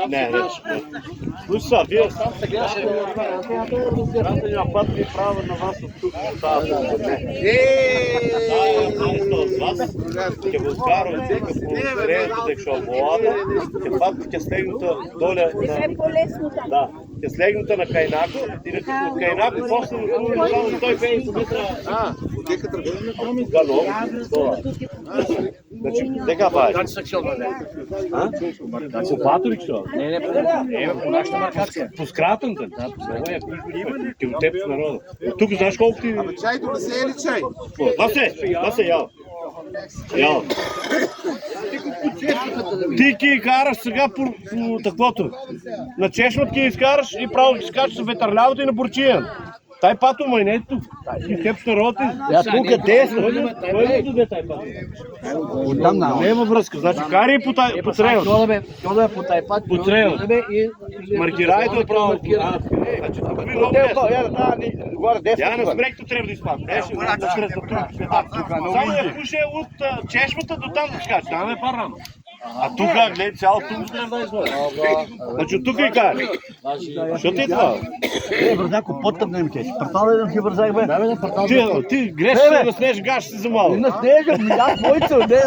Не. Слушай са, вие на път ми право на вас от тук. Ќе го скарам дека по средата дека што волата, ќе пак ќе слегнута доле на да, ќе слегнута на Кајнако и дека од Кајнако после само 150 метра. Дека тргано. Значи дека бај. Значи секционно не. Значи патрик што? Не, по нашата маркација. По скратната. Ќе го тепиш народа. Тук знаеш колко ти... Абе чай донесе или чай? Носе, ял. Ти ки караш сега по таквото. На чешмат ки изкараш и право ги скачаш с ветърлявото и на бурчиян. Тай пато май не е тук. Ти тепш народи. Я тук е десно. Кой е доде тай пато? Оттам на. Няма връзка. Значи кари по трейл. Тоа да е по тај пат. По трейл. Маркирајте право. Я на смректо трябва да изпадне. Само да пуше от чешмата до там да скача. Там е по-рано. А тук, гледай, цяло тук трябва да изпадне. Значи тук и кари. Що ти е това? Бързако, по-тъпнем те. Пъртал да ти бързак, бе. Ти греш да снеш гаш си за малко. Не снежа, ми дам твоето, не.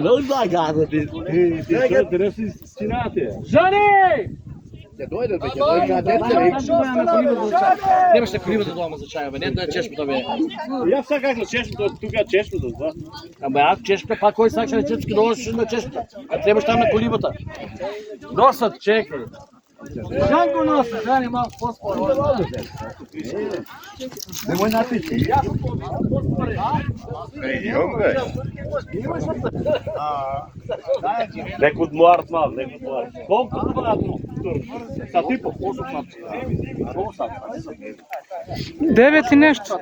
Много загада ти. Ти що интересно стената. Жани! Ќе дојде, бе, ќе дојде кадете. Немаше колибата дома за чаја, бе, не да чешмата, бе. Я сега как на чешмата, тук чешмата, да. Ама аз чешмата, пак кой сакаше на чешмата, дојдеш на чешмата. А трябваш там на колибата. Носат, чекай. Жан го носи, Жани малко по-споро. Немoj напити. Неко от млад мал, неко от млад. Колко това са типа? 9 и нещо.